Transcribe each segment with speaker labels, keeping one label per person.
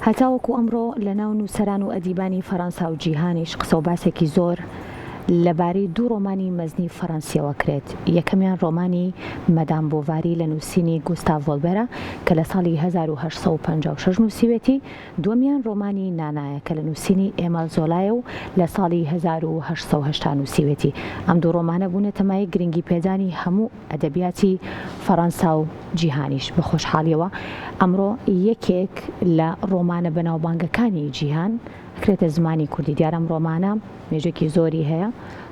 Speaker 1: هەتاوەکو ئەمڕۆ لە ناو نووسەران و ئەدیبانی فەڕەنسا و جیهانیش قسە و باسێکی زۆر لەبارەی دوو ڕۆمانی مەزنی فەڕەنسیەوە کرێت. یەکەمیان ڕۆمانی مەدام بۆڤاری لە نووسینی گوستاڤ ڤۆڵبێرە کە لە ساڵی 1856 نووسیوێتی، دووەمیان ڕۆمانی نانایە کە لە نووسینی ئێمەل زۆلایە و لە ساڵی 1880 نووسیوێتی. ئەم دوو ڕۆمانە بوونە تەمای گرنگی پێدانی هەموو ئەدەبیاتی فەڕەنسا و جیهانیش. بە خۆشحاڵیەوە ئەمڕۆ یەکێک لە ڕۆمانە بەناوبانگەکانی جیهان کرێتە زمانی کوردی. دیارەم ڕۆمانە مێژێکی زۆری هەیە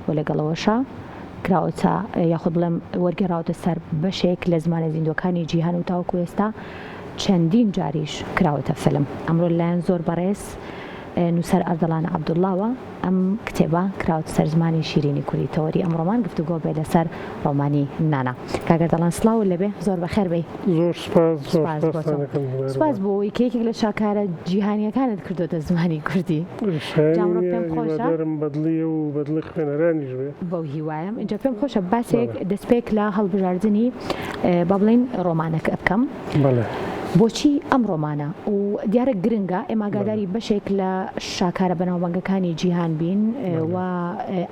Speaker 1: و لەگەڵەوەشە کراوەتە یاخود بڵێم وەرگێڕاوەتە سەر بەشێک لە زمانە زیندوەکانی جیهان و تاوەکو ئێستا چەندین جاریش کراوەتە فیلم. ئەمڕۆ لایەن زۆر بەڕێز نووسەر ئەردەڵان عەبدوڵڵاوە ئەم کتێبە کراوەتە سەر زمانی شیرینی کوردی. تەوەری ئەم ڕۆمان گفتوگۆ بێ لەسەر ڕۆمانی نانا. کاک ئەردەڵان سڵاو لەبێ، زۆر بەخێر بێی.
Speaker 2: زۆر
Speaker 1: سوپاس بۆ ئەوەی کە یەکێک لە شاکارە جیهانیەکانت کردوتە زمانی کوردی. جامڕۆ پێم خۆشە
Speaker 2: بەدڵی و بەدڵی خوێنەرانیش بێ.
Speaker 1: بەو هیوایەم. اینجا پێم خۆشە باسێک دەستپێک لە هەڵبژاردننی با بڵێن ڕۆمانەکە بکەم. بۆچی ئەم ڕۆمانە و دیارە گرنگە ئێمە ئاگاداری بەشێک لە شاکارە بەناوبانگەکانی جیهان بین و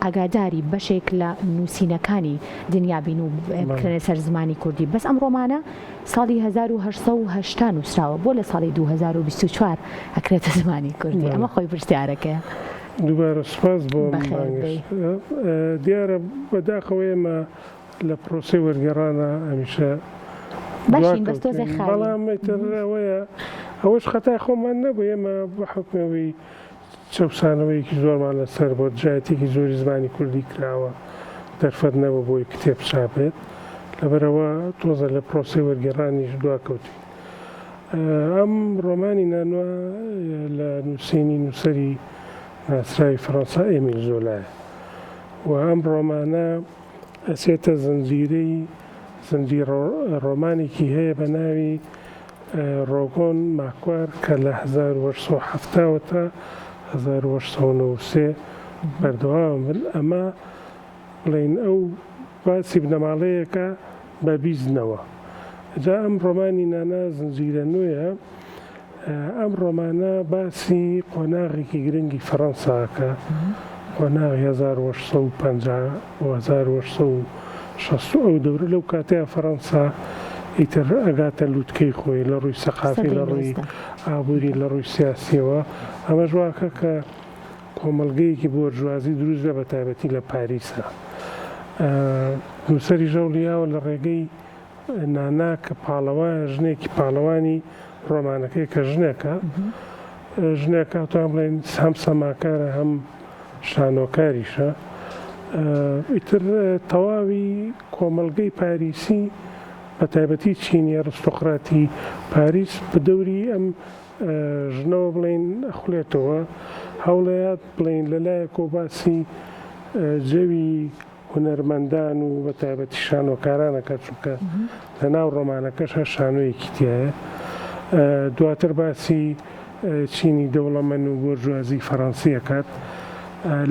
Speaker 1: ئاگاداری بەشێک لە نووسینەکانی دنیا بین و بکرێنە سەر زمانی کوردی. بەس ئەم ڕۆمانە ساڵی 1880 نووسراوە بۆ لە ساڵی 2024 ئەکرێتە زمانی کوردی. ئەمە خۆی پرسیارەکەیە.
Speaker 2: دووبارە سوپاس بۆ دیارە بەداخەوە ئێمە لە پرۆسی وەرگێڕانە هەمیشە
Speaker 1: باشین بەستۆزە خاڵی
Speaker 2: بەڵامەوەیە ئەوەش خەتای خۆمان نەبوو. ئێمە بە حکمەوەی چەسانەوەیەکی زۆرمان لەسەر بۆ جایەتێکی زۆری زمانی کوردی کراوە دەرفەت نەبوو بۆی کتێب چاپێت، لەبەرەوە تۆزە لە پرۆسی وەرگێڕانیش دواکەوتی. ئەم ڕۆمانی نانوە لە نووسینی نووسەری ناسراوی فەڕەنسا ئێمیل زۆلایە و ئەم ڕۆمانە ئەچێتە زنجیر ڕۆمانێکی هەیە بە ناوی ڕۆگۆن ماکوار کە لە 1970 تا 1993 بەردەوام بن. ئەمە بڵێن ئەو باسی بنەماڵەیەکە بە بیزنەوە. جا ئەم ڕۆمانی نانا زنجیرە نوێیە. ئەم ڕۆمانە باسی قۆناغێکی گرنگی فەڕەنساکە، قۆناغی 1850 و 1860 ئەو دەورە لەو کاتەیە فەڕەنسا ئیتر ئەگاتە لووتکەی خۆی لە ڕووی سەقافی، لە ڕووی ئابووری، لە ڕووی سیاسیەوە. ئەمە ژواکە کە کۆمەڵگەیەکی بۆرژوازی دروست بە بەتایبەتی لە پاریسە. نووسەری ژەوڵیاوە لە ڕێگەی نانا کە پاڵەوان ژنێکی پاڵەوانی ڕۆمانەکەی کە ژنێکە توان بڵێن هەم سەماکارە هەم شانۆکاریشە. ئیتر تەواوی کۆمەڵگەی پاریسی بە تایبەتی چینی ئەریستۆقراتی پاریس بە دەوری ئەم ژنەوە بڵێن ئەخولێتەوە. هەوڵەیەت بڵێن لەلایەکۆ باسی جەوی هونەرمەندان و بە تایبەتی شانۆکارانەکە، چونکە لە ناو ڕۆمانەکەشە شانۆیەکی تایە. دواتر باسی چینی دەوڵەمەند و بۆرژوازی فەڕەنسیەکات.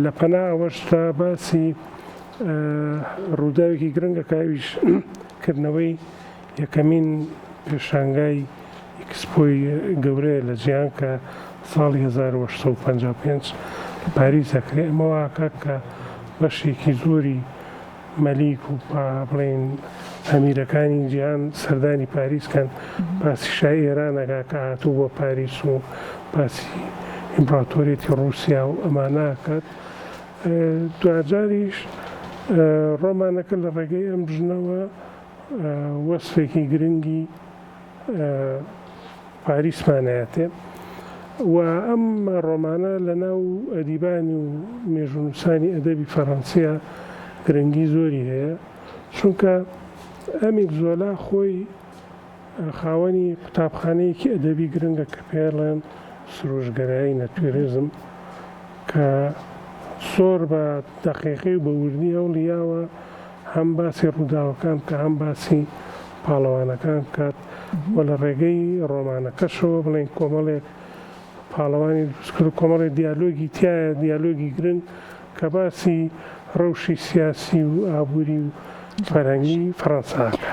Speaker 2: لە پەنا ئەوەشتا باسی ڕووداوێکی گرنگە کاویش کردنەوەی یەکەمین پێشانگای ئیکسپۆی گەورەیە لە جیهان کە ساڵی 1855 لە پاریس دەکرێت. ئەمەواکە کە بەشێکی زۆری مەلیک و بڵێن ئەمیرەکانی جیهان سەردانی پاریسکەن باسی شای ئێرانەکە کە هاتوو بۆ پاریس و باسی ئیمپراتۆریەتی ڕووسیا و ئەماناکات. دوجاریش ڕۆمانەکە لە ڕێگەی ئەم ژنەوە وەسفێکی گرنگی پاریسمانایەتێ و ئەم ڕۆمانە لە ناو ئەدیبانی و مێژونووسانی ئەدەبی فەڕەنسیە گرنگی زۆری هەیە، چونکە ئەمیل زۆلا خۆی خاوەنی قوتابخانەیەکی ئەدەبی گرنگە کە پێڵێن سروشگەرایی نەتوێریزم، کە زۆر بە دەقیقی و بەوردی هەوڵیاوە هەم باسی ڕووداوەکان کە هەم باسی پاڵەوانەکان کات و لە ڕێگەی ڕۆمانەکەشەوە بڵێن کۆمەڵێک پاڵەوانی دروستکرد، کۆمەڵی دیالۆگی تایە، دیالۆگی گرنگ کە باسی ڕەوشی سیاسی و ئابووری و فەرهەنگی فەڕەنساکە.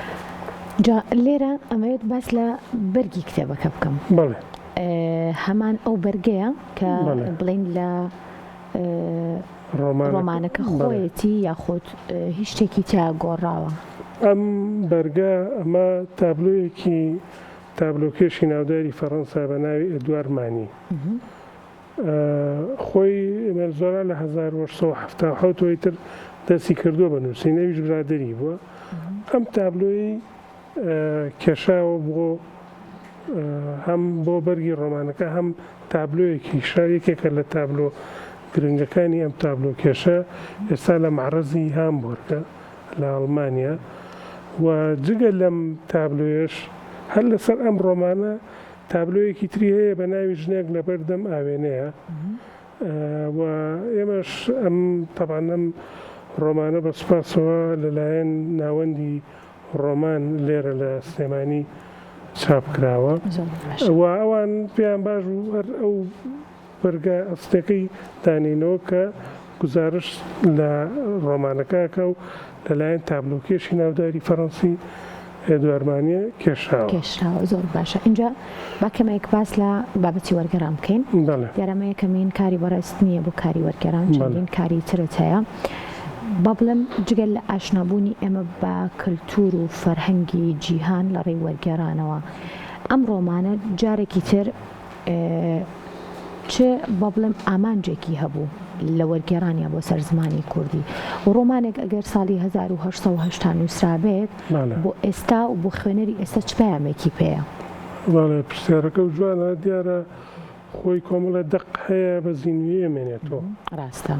Speaker 1: جا لێرە ئەمەوێت باس لە بەرگی کتێبەکە بکەم.
Speaker 2: بەڵێ.
Speaker 1: هەمان ئەو بەرگەیە کە بڵین لە ڕۆمانەکە خۆیەتی یاخود هیچ شتێکی تیا گۆڕاوە.
Speaker 2: ئەم بەرگە ئەمە تابلۆکێشی ناوداری فەڕەنسا بە ناوی ئێدوار مانی خۆی ئێمەلزۆرا لە 1970 تر دەستی کردووە بە نووسینەویش برادری بووە. ئەم تابلۆی کێشاوە بۆ هەم بۆ بەرگی ڕۆمانەکە هەم تابلۆیەکی یەکێکە لە تابلۆ گرنگەکانی ئەم تابلۆ کێشە ئێستا لە معرەزی هامبۆرگە لە ئەڵمانیا و جگە لەم تابلۆیش هەر لەسەر ئەم ڕۆمانە تابلۆیەکی تری هەیە بە ناوی ژنێک لە بەردەم ئاوێنەیە و ئێمەش ئەم تەبان ئەم ڕۆمانە بە سوپاسەوە لەلایەن ناوەندی ڕۆمان لێرە لە سلێمانی چاپ کراوە و ئەوان پێیان باش بوو هەر ئەو بەرگە ئەستەکەی دانینەوە کە گزارش لە ڕۆمانەکەکە و لەلایەن تابلۆکێشی ناوداری فەڕەنسی ئێدوارمانیە کێشراوە.
Speaker 1: زۆر باشە. اینجا با کەمێک باس لە بابەتی وەرگەڕان بکەین. دیارەمە یەکەمین کاری بەڕێست نییە بۆ کاری وەرگەڕان، چەندین کاری ترت هەیە. با بڵێم جگەل لە ئاشنابوونی ئێمە بە کللتور و فەرهەنگی جیهان لە ڕێی وەرگێڕانەوە ئەم ڕۆمانە جارێکی تر چه با بڵێم ئامانجێکی هەبوو لە وەرگێڕانیا بۆ سەر زمانی کوردی و ڕۆمانێک ئەگەر ساڵی 1970 نووسرا بێت بۆ ئێستا و بۆ خوێنەری ئێستا چ پەیامێکی پێیە؟
Speaker 2: پرسیارەکە و جوانە دیارە خۆی کۆمەڵە دەق هەیە بە زیینوی ئەمێنێتەوە.
Speaker 1: ڕاستە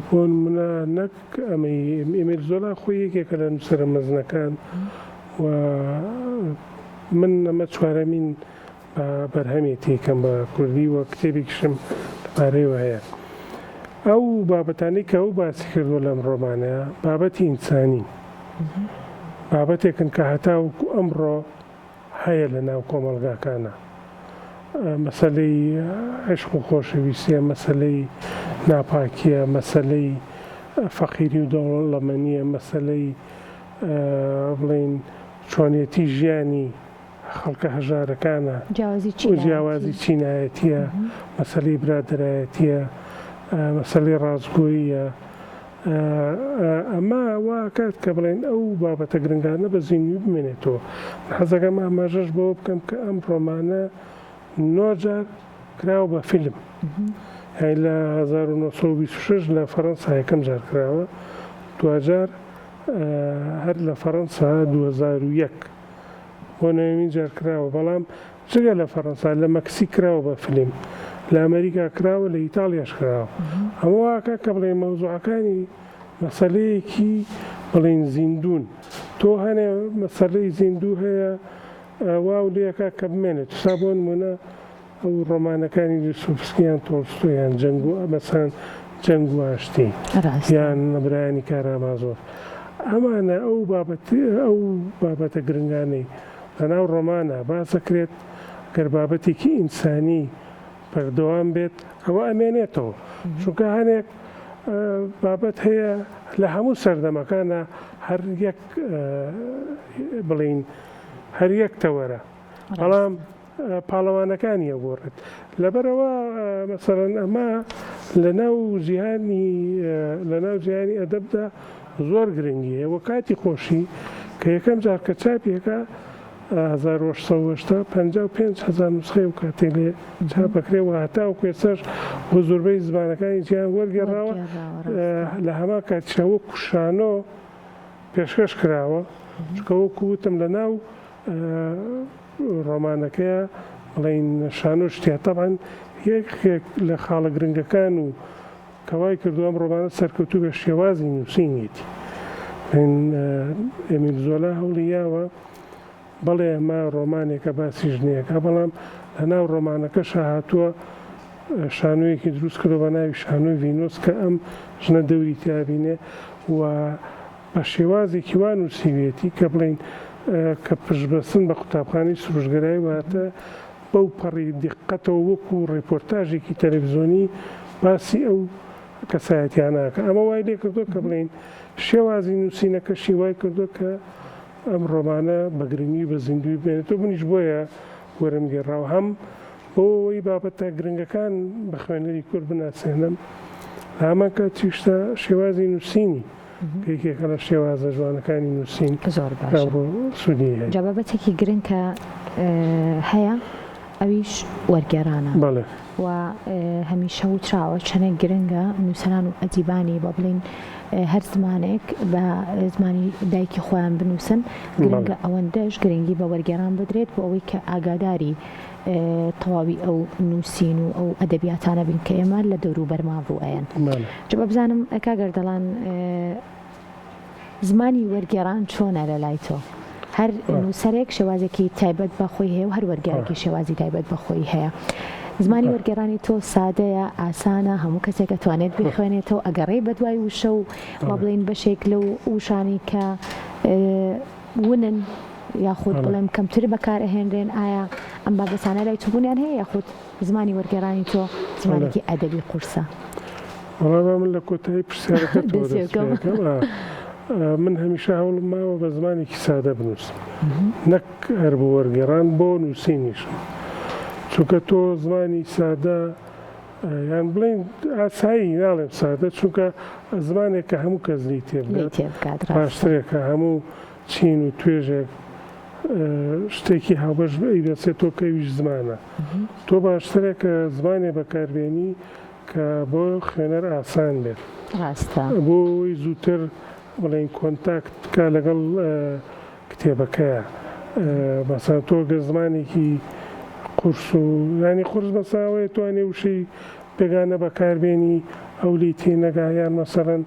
Speaker 2: بۆ نمونە نەک ئەمەی زۆلا خۆی یەکێکە لە نووسرە مەزنەکان و من ئەمە چوارەمین بەرهەمێتی کەم بە کوردی وە کتێبێکیشم لەبارەیەوە هەیە. ئەو بابەتانەی کە ئەو باسی کردووە لەم ڕۆمانەیە بابەتی ئینسانی بابەتێکن کە هەتاوەکو ئەمڕۆ هەیە لە ناو کۆمەڵگاکانە. مەسەلەی عشق و خۆشەویستیە، مەسەلەی ناپاکیە، مەسەلەی فەقیری و دەوڵەمەندیە، مەسەلەی بڵین چۆنیەتی ژیانی خەڵکە هەژارەکانە و جیاوازی چینایەتیە، مەسەلەی برادەرایەتیە، مەسەلەی ڕازگۆییە. ئەمە واکات کە بڵێن ئەو بابەتە گرنگانە بە زیینوی بمێنێتەوە. حەزەکەم ئاماژەش بەوە بکەم کە ئەم ڕۆمانە 9 جار کراوە بە فیلم. لە 1926 لە فەڕەنسا یەکەم جار کراوە، دوجار هەر لە فەڕەنسا 2001 بۆ نوێمین جار کراوە. بەڵام جگە لە فەڕەنسا لە مەکسی کراوە بە فیلم، لە ئەمریکا کراوە، لە ئیتاڵیاش کراوە. ئەمە واکە کە بڵێن مەوزوعەکانی مەسەلەیەکی بڵین زیندون تۆ هەنێ مەسەلەی زیندوو هەیە واو لێکە کە بمێنێت سا بۆ نمونە ئەو ڕۆمانەکانی دوستۆڤسکییان تۆلستۆیان جەنگ و مەسەن جەنگ و ئاشتی یان نەبرایانی کارامازۆف ئەمانە ئەو بابەتە گرنگانەی لەناو ڕۆمانە باسەکرێت گەر بابەتێکی ئینسانی بەردەوام بێت ئەوە ئەمێنێتەوە. چونکە هەنێک بابەت هەیە لە هەموو سەردەمەکانە هەر یەک بڵین هەر یەک تەوەرە، بەڵام پاڵەوانەکانی ئەوەڕێت. لەبەرەوە مەسەڵەن ئەمە لەناو جیهانی ئەدەبدا زۆر گرنگیە. وە کاتی خۆشی کە یەکەم جار کە چاپیەکە 1955 نوسخەی و کاتێ لێ چاپەکرێەوە هەتاوەکو ئێستاش بۆ زۆربەی زمانەکانی جیهان وەرگێڕاوە. لە هەما کاتیشەوە کوشانۆ پێشکەش کراوە، چکە وەکو وتم لەناو ڕۆمانەکەیە بڵین شانۆ شتیا تەبعاً یەکێک لە خاڵە گرنگەکان و کەوای کردووە ئەم ڕۆمانە سەرکەوتوو بە شێوازی نووسینیەتی. ئێمیل زۆلا هەوڵیاوە بەڵێ ئەمە ڕۆمانێکە باسی ژنەیەەکە، بەڵام لەناو ڕۆمانەکەشە هاتووە شانۆیەکی دروست کردو بە ناوی شانۆی ڤینۆس کە ئەم ژنە دەوری تیابینێ و بە شێوازێکی وان نووسیوێتی کە بڵین کە پشتبەستن بە قوتابخانەی سروشگەرایی واتە بەو پەڕی دیقەتەوە وەکو ڕێپۆرتاژێکی تەلەڤیزۆنی باسی ئەو کەسایەتیاناکە. ئەمە وای لێ کردو کە بڵین شێوازی نووسینەکەشی وای کردو کە ئەم ڕۆمانە بەگرنگی بە زیندوی بێنێتەوە. منیش بۆیە وەرم گێڕاوە هەم بۆی بابەتە گرنگەکان بە خوێنەری کورد بناسێنم هەمان کاتیشتا شێوازی نووسینی پێکێکە لە شێوازە جوانەکانی نووسین
Speaker 1: زۆر باش
Speaker 2: بۆ سوودی هەیە
Speaker 1: جابەتێکی گرنگ کە هەیە ئەویش وەرگێڕانە
Speaker 2: بەڵێ
Speaker 1: و هەمیشە وتراوە چەنێک گرنگە نووسەران و ئەدیبانی بە بڵین هەر زمانێک بە زمانی دایکی خۆیان بنووسن گرنگە ئەوەندەش گرنگی بە وەرگێڕان بدرێت بۆ ئەوەی کە ئاگاداری تەواوی ئەو نووسین و ئەو ئەدەبیاتانە بین کە ئێمە لە دەور و بەرما بوو ئەیەن جا بزانم کاگەر دەڵان زمانی وەرگێڕان چۆنە لە لای تۆ هەر نووسەرێک شێوازێکی تایبەت بەخۆی هەیە و هەر وەرگێڕێکی شێوازی تایبەت بەخۆی هەیە زمانی وەرگێڕانی تۆ سادەیە ئاسانە هەموو کەسێک دەتوانێت بخوێنێتەوە ئەگەڕێ بە دوای وشە و با بڵین بەشێک لەو وشانی کە ونن یاخود بڵێم کەمتر بەکارهێنرێن ئایا ئەم بابەتانە لای توبوونیان هەیە یاخود زمانی وەرگێڕانی تۆ زمانێکی ئەدەبی قورسە
Speaker 2: وەڵام من لە کۆتایی پرسیارەکە من هەمیشە هەوڵم ماوە بە زمانێکی سادە بنووسم نەک هەر بۆ وەرگێڕان بۆ نووسینیشم چونکە تۆ زمانی سادە یان بڵین ئاسایی ناڵێم سادە چونکە زمانێک کە هەموو کەس لی تێبگات باشترێکە هەموو چین و توێژێک شتێکی هاوبەش دەچێتەوە کەویش زمانە تۆ باشترێکە زمانێ بەکاربێنی کە بۆ خوێنەر ئاسان بێت بۆی زووتر بڵین کۆنتاکت کا لەگەڵ کتێبەکەیە مەسەڵەن تۆ گە زمانێکی قورس و ینی قورس بەساوەیە توانێ وشەی بێگانە بەکاربێنی ئەو لی تێنەگا یان مەسەڵەن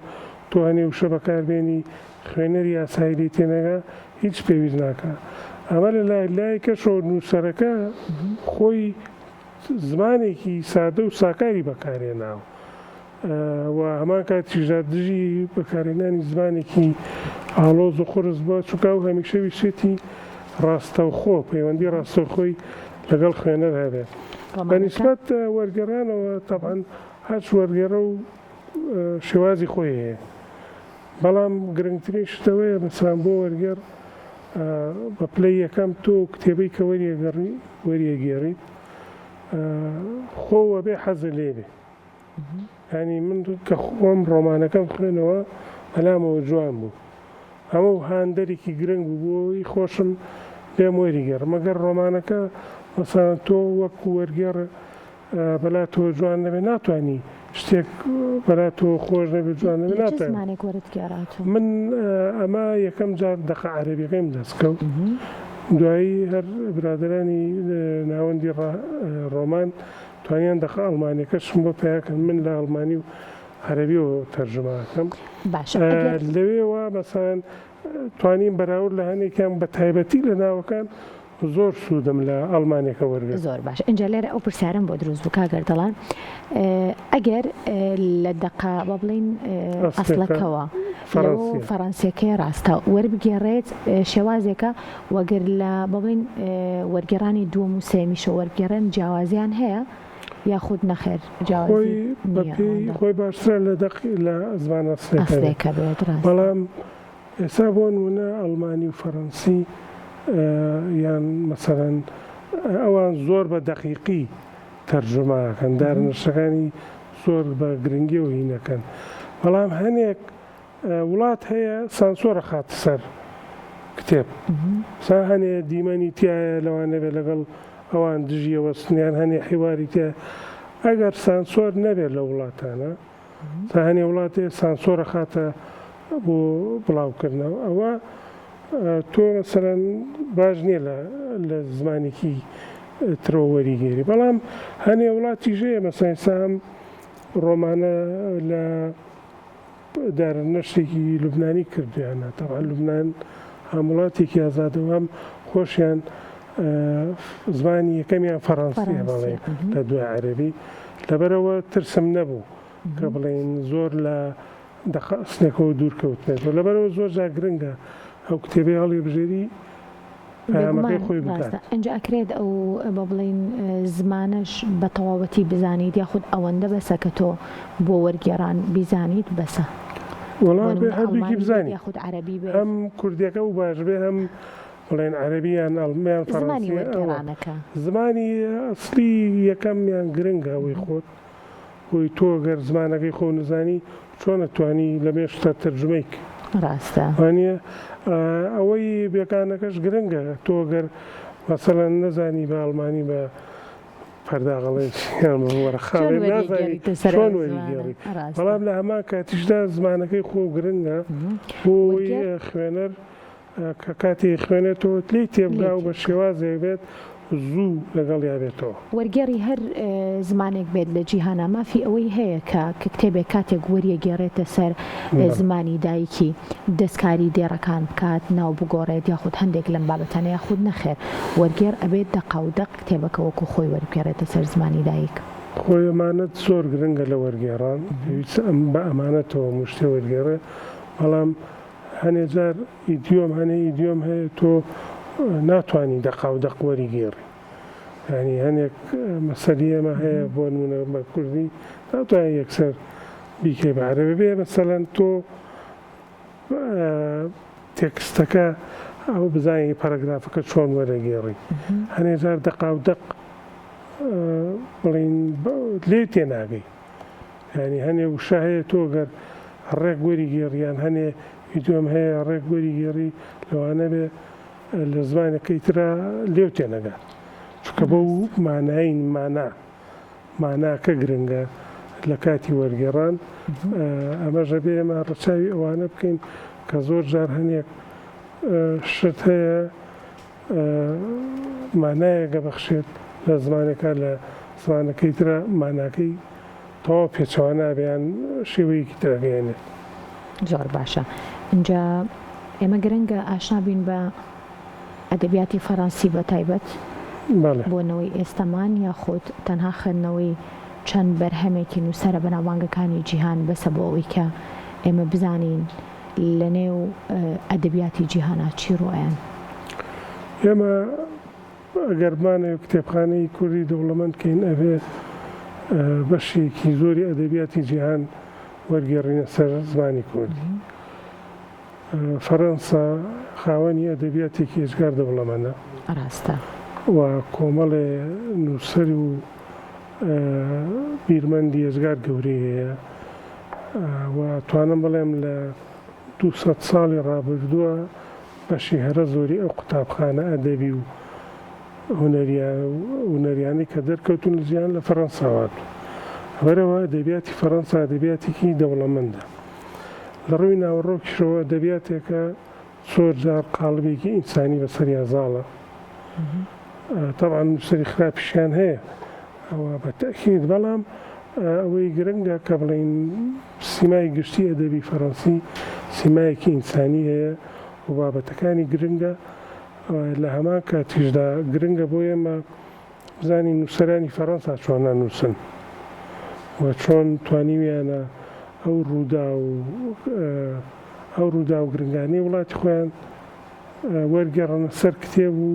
Speaker 2: توانێ وشە بەکاربێنی خوێنەری ئاسایی لی تێنەگا هیچ پێویست ناکە ئەمە لە لای کەشەوە نووسەرەکە خۆی زمانێکی سادە و ساکاری بەکارهێناوە و هەمان کاتیژا دژی بەکارهێنانی زمانێکی ئاڵۆز و قورس بە چونکە و هەمیشە ویسێتی ڕاستەوخۆ پەیوەندی ڕاستەوخۆی لەگەڵ خوێنەر هەبێت بەنسبەت وەرگێڕانەوە تەبعاً هەچ وەرگێڕە و شێوازی خۆی هەیە بەڵام گرنگترین شتەوەیە مەسەڵەن بۆ وەرگێڕ بە پلەی یەکەم تۆ کتێبەی کە وەریەگێڕیت خۆوە بێ حەزە لێ بێ ینی من کە خۆم ڕۆمانەکەم خوێنەوە بەلامەوە جوان بوو هەموو هاندەرێکی گرنگ بوو بۆی خۆشم پێم وەریگەڕ مەگەر ڕۆمانەکە مەسەڵەن تۆ وەکو وەرگێڕ بەلاتەوە جوان نەبێ ناتوانانی شتێک بەلاتەوە خۆش نەبێت جوان نەبێ ناتوانانی من ئەمە یەکەم جار دەقە عەرەبیەکەیم دەستکەوت دوایی هەر برادرانی ناوەندی ڕۆمان توانیان دەقە ئەڵمانیەکەشم بۆ پیاکەن من لە ئەڵمانی و عەرەبیەوە تەرجمەکەم لەوێەوە مەسەڵەن توانین بەراورد لە هەنێکیان بە تایبەتی لە ناوەکان زۆر سوودم لە ئەڵمانێکە وەرگرت
Speaker 1: زۆر باش اینجا لێرە ئەو پرسیارم بۆ دروست بوو کاگەر دەڵان ئەگەر لە دەقا بە بڵین ئەسڵەکەوە فەڕەنسیەکەی ڕاستە وەربگێڕێت شێوازێکە وەگەر لە بە بڵین وەرگێڕانی دووەم و سێمیشە وەرگێڕن جیاوازیان هەیە یاخود نەخێر
Speaker 2: خۆی باشترە لە زمان ئەسڵەکە بێت بەڵام ئێستا بۆ نمونە ئەڵمانی و فەڕەنسی یان مەسەڵەن ئەوان زۆر بە دەقیقی تەرجمەکەن دارنەشەکانی زۆر بە گرنگی و هینەکەن بەڵام هەنێک وڵات هەیە سانسۆرە خاتە سەر کتێب سا هەنێ دیمەنی تایە لەوانە بێ لەگەڵ ئەوان دژیەوە سنیان هەنێ حیواری تە ئەگەر سانسۆر نەبێت لە وڵاتانە تا هەنێ وڵاتێ سانسۆرە خاتە بۆ بڵاوکردنەوە ئەوە تۆ مەسەڵەن باش نییە لە زمانێکی ترۆ وەریگێری بەڵام هەنێ وڵاتی ژەیە مەسەڵەن سام ڕۆمانە لە دارنەشتێکی لوبنانی کردویانە تەواو لوبنان هەم وڵاتێکی ئازادەوەم خۆشیان زمانی یەکەمیان فەڕەنسیە بەڵێ لە دوای عەرەبی لەبەرەوە ترسم نەبوو کە بڵێن زۆر لە دەخستێکەوە دوورکەوتێت لەبەرەوە زۆر جا گرنگە ئەو کتێبەی هەڵی بژێری پەیامەکەی خۆی بکات
Speaker 1: ئەنجا ئەکرێت ئەو بە بڵین زمانەش بە تەواوەتی بزانیت یاخود ئەوەندە بەسە کە تۆ بۆ وەرگێڕان بیزانیت بەسە
Speaker 2: وەڵام بێ هەردووکی بزانیت هەم کوردیەکە و باش بێ هەم بڵێن عەرەبییان ئەڵمیان
Speaker 1: زمانی
Speaker 2: فەڕەنسی
Speaker 1: وەرگێڕانەکە
Speaker 2: زمانی ئەسلی یەکەمیان گرنگە ئەوەی خۆت بۆی تۆ گەر زمانەکەی خۆ نزانی چۆن نەتوانی لە مێشتە تەرجمەیک
Speaker 1: ڕاستە
Speaker 2: وانە ئەوەی بێکانەکەش گرنگە تۆ گەر مەسەڵەن نەزانی بە ئەڵمانی بە پەرداغەڵێن وەرەخاڵێ نازانی چۆن وەریگێڕی بەڵام لە هەمان کاتیشدا زمانەکەی خۆ گرنگە بۆی خوێنەر کە کاتی خوێنێتەوە لی تێبگا و بە شێوازێک بێت زوو لەگەڵ یابێتەوە
Speaker 1: وەرگێڕی هەر زمانێک بێت لە جیهانە مافی ئەوەی هەیە کە کتێبێک کاتێک وەریە گێڕێتە سەر زمانی دایکی دەستکاری دێڕەکان بکات ناو بگۆڕێت یاخود هەندێک لەم بابەتانە یاخود نەخێر وەرگێر ئەبێت دەقاودەق کتێبەکە وەکو خۆی وەرگێڕێتە سەر زمانی دایک
Speaker 2: خۆی ئەمانەت زۆر گرنگە لە وەرگێڕان بە ئەمانەتەوە مشتێ وەرگێڕێ بەڵام هەنێ جار ئیدیۆم ئیدیۆم هەیە تۆ ناتوانانی دەقاودەق وەریگێڕی ینی هەنێک مەسەلی ئەمە هەیە بۆ نمونە بە کوردی ناتوانانی یەکسەر بیکەی بە عەرەبی بێ مەسەڵەن تۆ تێکستەکە ئەو بزانانی پەرەگرافەکە چۆن وەرەگێڕی هەنێ جار دەقاودەق بڵین لێ تێناگەی ینی هەنێ وشە هەیە تۆ گەر ڕێک وەریگێڕیان هەنێ ئیدیۆم هەیە ڕێک وەریگێڕی لەوانە بێ لە زمانەکەی ترە لێو تێنەگات چکە بەو مانایی ماناکە گرنگە لە کاتی وەرگێڕان ئەمەژە بێ ئەمە ڕەچاوی ئەوانە بکەین کە زۆر جار هەنێک شت هەیە مانایەکە بەخشێت لە زمانەکە لە زمانەکەی ترە ماناکەی تەواو پێچەوانە بێیان شێوەیەکی ترەگەێنێت
Speaker 1: زۆر باشە اینجا ئێمە گرنگە ئاشنا بین بە ئەدەبیاتی فەڕەنسی بە تایبەت بۆنەوەی ئێستەمان یاخود تەنها خوێندنەوەی چەند بەرهەمێکی نووسەرە بەناوبانگەکانی جیهان بەسە بۆ ئەوەی کە ئێمە بزانین لە نێو ئەدەبیاتی جیهانە چی ڕۆیان
Speaker 2: ئێمە ئەگەرمانە کتێبخانەی کوردی دەوڵەمەندکەین ئەبێ بەشێکی زۆری ئەدەبیاتی جیهان وەرگێڕینە سەر زمانی کوردی فەڕەنسا خاوەنی ئەدەبیاتێکی ئێجگار دەوڵەمەندە
Speaker 1: ڕاستە
Speaker 2: و کۆمەڵێ نووسەر و بیرمەندی ئێجگار گەورەی هەیە و توانم بڵێم لە 200 ساڵی ڕابردووە بەشی هەرە زۆری ئەو قوتابخانە ئەدەبی و هونەریانی کە دەرکەوتون لە جیهان لە فەڕەنساوات بەرەوە ئەدەبیاتی فەڕەنسا ئەدەبیاتێکی دەوڵەمەندە لە ڕووی ناوەڕۆکیشەوە ئەدەبیاتێکە زۆر جار قاڵبێکی ئینسانی بەسەری ئازاڵە طبعا نووسەری خراپیشیان هەیە ئەوە بە تەکید بەڵام ئەوەی گرنگە کە بڵین سیمای گشتی ئەدەبی فەڕەنسی سیمایەکی ئینسانی هەیە و بابەتەکانی گرنگە لە هەمان کاتیشدا گرنگە بۆ ئێمە بزانین نووسەرانی فەڕەنسا چۆن نووسن و چۆن توانیویانە ئەو ڕوودا و گرنگانی وڵاتی خۆیان وەرگێڕنە سەر کتێب و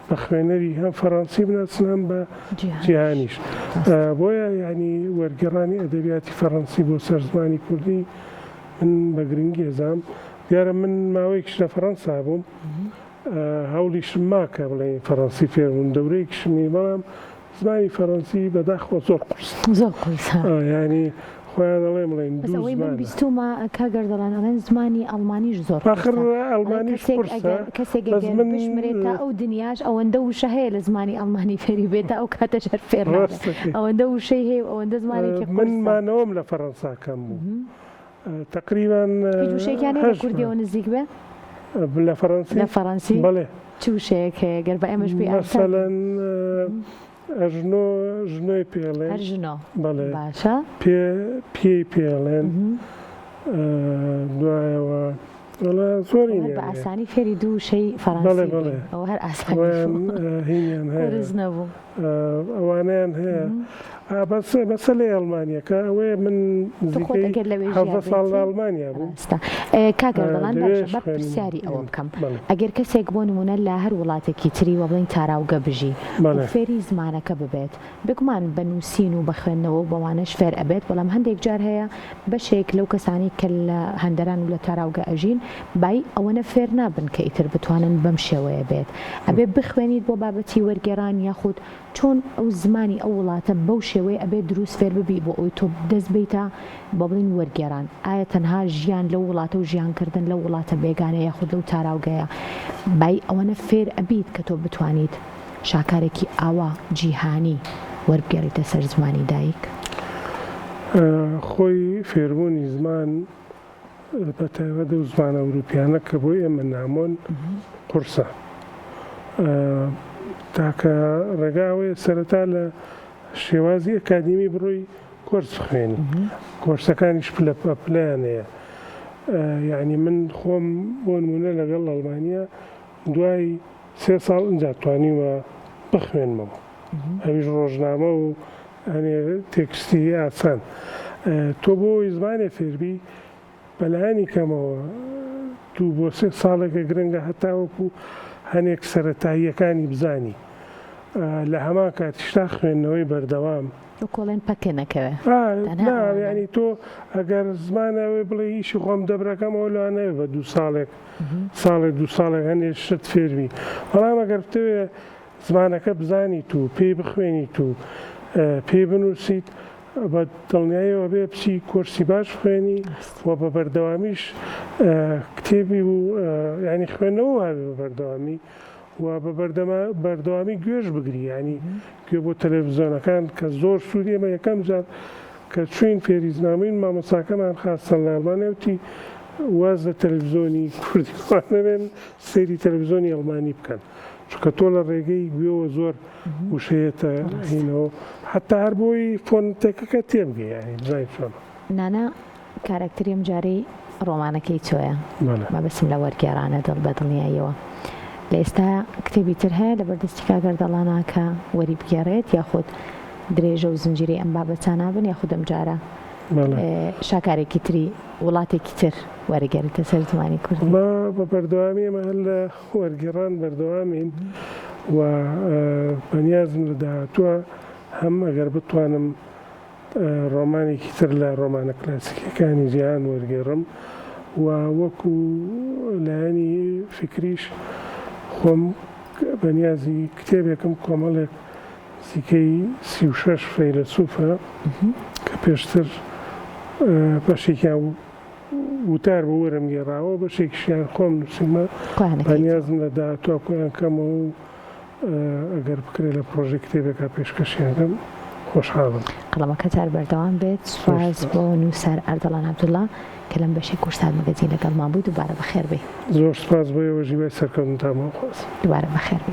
Speaker 2: بە خوێنەری هەم فەڕەنسی بناسنان بە جیهانیش بۆیە ینی وەرگێڕانی ئەدەبیاتی فەڕەنسی بۆ سەر زمانی کوردی من بە گرنگی هێزام دیارە من ماوەیەکیش لە فەڕەنسا بووم هەوڵیشم ماکە بڵێ فەڕەنسی فێربوون دەورەیەکیشمی بەڵام زمانی فەڕەنسی بەداخەوە زۆر قورسە ینی خۆیان دەڵێ بڵێن
Speaker 1: ئەوەی من بیستومە کاگەر دەڵێن ئەڵێن زمانی ئەڵمانیش زۆر
Speaker 2: آخر ئەڵمانیش قورسە
Speaker 1: کەسێک بشمرێتە ئەو دنیاش ئەوەندە وشە هەیە لە زمانی ئەڵمانی فێری بێتە ئەو کاتەش هەر فێر ئەوەندە وشەی هەیە ئەوەندە زمانێکی
Speaker 2: من مانەوەم لە فەڕەنساکەم بوو تقریبان
Speaker 1: وشەیەکیان هەیە کوردیەوە نزیک بێ لە فەڕەنسی
Speaker 2: بەڵێ
Speaker 1: چ وشەیەک هەیە گەر بە ئێمەش پێ
Speaker 2: مەسەڵەن ژنۆی پێڵێن بەڵێ
Speaker 1: باشە
Speaker 2: پێی پێڵێن دوایەوە زۆری
Speaker 1: بە ئاسانی فێری دوو شەی فەڕەنسی ئەوە هەر ئاسانی
Speaker 2: هینیان هەیە
Speaker 1: نەبوو
Speaker 2: ئەوانیان هەیە بەس مەسەلەی ئەڵمانیا کە ئەوەیە من نزیکەی 17 ساڵ لە ئەڵمانیا بوو.
Speaker 1: کاگەردەڵان بە پرسیاری ئەوە بکەم ئەگەر کەسێک بۆ نمونە لە هەر وڵاتێکی تری وە بڵین تاراوگە بژی فێری زمانەکە ببێت بگومان بە نووسین و بە خوێندنەوە و بەوانش فێر ئەبێت بەڵام هەندێک جار هەیە بەشێک لەو کەسانی کە لە هەندەران و لە تاراوگە ئەژین بای ئەوەنە فێر نابن کە ئیتر بتوانن بەم شێوەیە بێت ئەبێ بخوێنیت بۆ بابەتی وەرگێڕان یاخود چۆن ئەو زمانی ئەو وڵاتە بەو شێوەیە ئەبێت دروست فێر ببی بۆ ئەوی تۆ دەست بیتە بە بڵین وەرگێڕان ئایا تەنها ژیان لەو وڵاتە و ژیانکردن لەو وڵاتە بێگانە یاخود لەو تاراوگەیە بای ئەوەنە فێر ئەبیت کە تۆ بتوانیت شاکارێکی ئاوا جیهانی وەربگێڕیتە سەر زمانی دایک؟
Speaker 2: خۆی فێربوونی زمان بە تایبەت و زمانە ئەوروپیانە کە بۆ ئێمە نامۆن قورسە تاکە ڕێگاوەیە سەرەتا لە شێوازی ئەکادیمی بڕۆی کۆرس بخوێنی کۆرسەکانیش پلەیانەیە یعنی من خۆم بۆ نمونە لەگەڵ ئەڵمانیا دوای 3 ساڵ ئەنجا توانیوە بخوێنمەوە ئەویش ڕۆژنامە و تێکستی ئاسان تۆ بۆی زمانێ فێربی بەلایانی کەمەوە 2 بۆ 3 ساڵێکە گرنگە هەتاوەکو هەنێک سەرەتاییەکانی بزانی لە هەمان کاتیشتا خوێندنەوەی بەردەوام
Speaker 1: کۆڵێن پەکەنەکەوێ
Speaker 2: ینی تۆ ئەگەر زمانەوەی بڵێ هیچی خۆم دەبرەکەمەوە لەوانەیە بە 2 ساڵێک ساڵێک 2 ساڵێک هەنێ شت فێربی بەڵام ئەگەر بتەوێ زمانەکە بزانیت و پێی بخوێنیت و پێی بنووسیت بە دڵنیاییەوە بێ بچی کۆرسی باش خوێنی و بە بەردەوامیش کتێبی و ینی خوێندنەوە هەبێ بە بەردەوامی و بە بەردەوامی گوێژ بگری ینی گوێ بۆ تەلەڤیزۆنەکان کە زۆر سوودێمە یەکەم جار کە چوین فێریزنامین مامۆساکەمان خاستن لە ئەڵمانیوتی واز لە تەلەڤیزۆنی کوردیوانەبێن سەیری تەلەڤیزۆنی ئەڵمانی بکەن چونکە تۆ لە ڕێگەی گوێەوە زۆر وشەیەتە هینەوە حتا هەر بۆی فۆنتێکەکە تێبگەی ینی بزای چۆن
Speaker 1: نانە کارکتەریم جارەی ڕۆمانەکەی چۆیە مەبەسم لە وەرگێڕانە دڵ بە دڵنیاییەوە لە ئێستا کتێبی تر هەیە لە بەردەستی کاگەردەڵانە کە وەری بگێڕێت یاخود درێژە و زنجیرەی ئەم بابەتانە بن یاخود ئەم جارە شاکارێکی تری وڵاتێکی تر وەرگێڕیتە سەر زمانی کوردی
Speaker 2: بە بەردەوامی ئێمە هەر لە وەرگێڕان بەردەوامین و بەنیازم لە داهاتووە هەم ئەگەر بتوانم ڕۆمانێکی تر لە ڕۆمانە کلاسیکەکانی جیهان وەرگێڕم و وەکو لایەنی فکریش خۆم بەنیازی کتێبێکم کۆمەڵێک نزیکەی 36 فەیلسوفە کە پێشتر بەشێکیان وتار بە وەرم گێڕاوە بەشێکیشیان خۆم نووسیمە بەنیازم لە داهاتووە کۆیان کەمەوە و ئەگەر بکرێت لە پرۆژێ کتێبێکا پێشکەشیانکەم خۆشحاڵم.
Speaker 1: قەڵەمەکە جار بەردەوام بێت. سوپاس بۆ نووسەر ئەردەڵان عەبدوڵڵا کە لەم بەشی کورسات مەگەزین لەگەڵمان بووی. دووبارە بەخێر بێ.
Speaker 2: زۆر سوپاس بۆ ئێوە ژیوای سەرکەوتنتانمان خواست.
Speaker 1: دووبارە بەخێر بێ.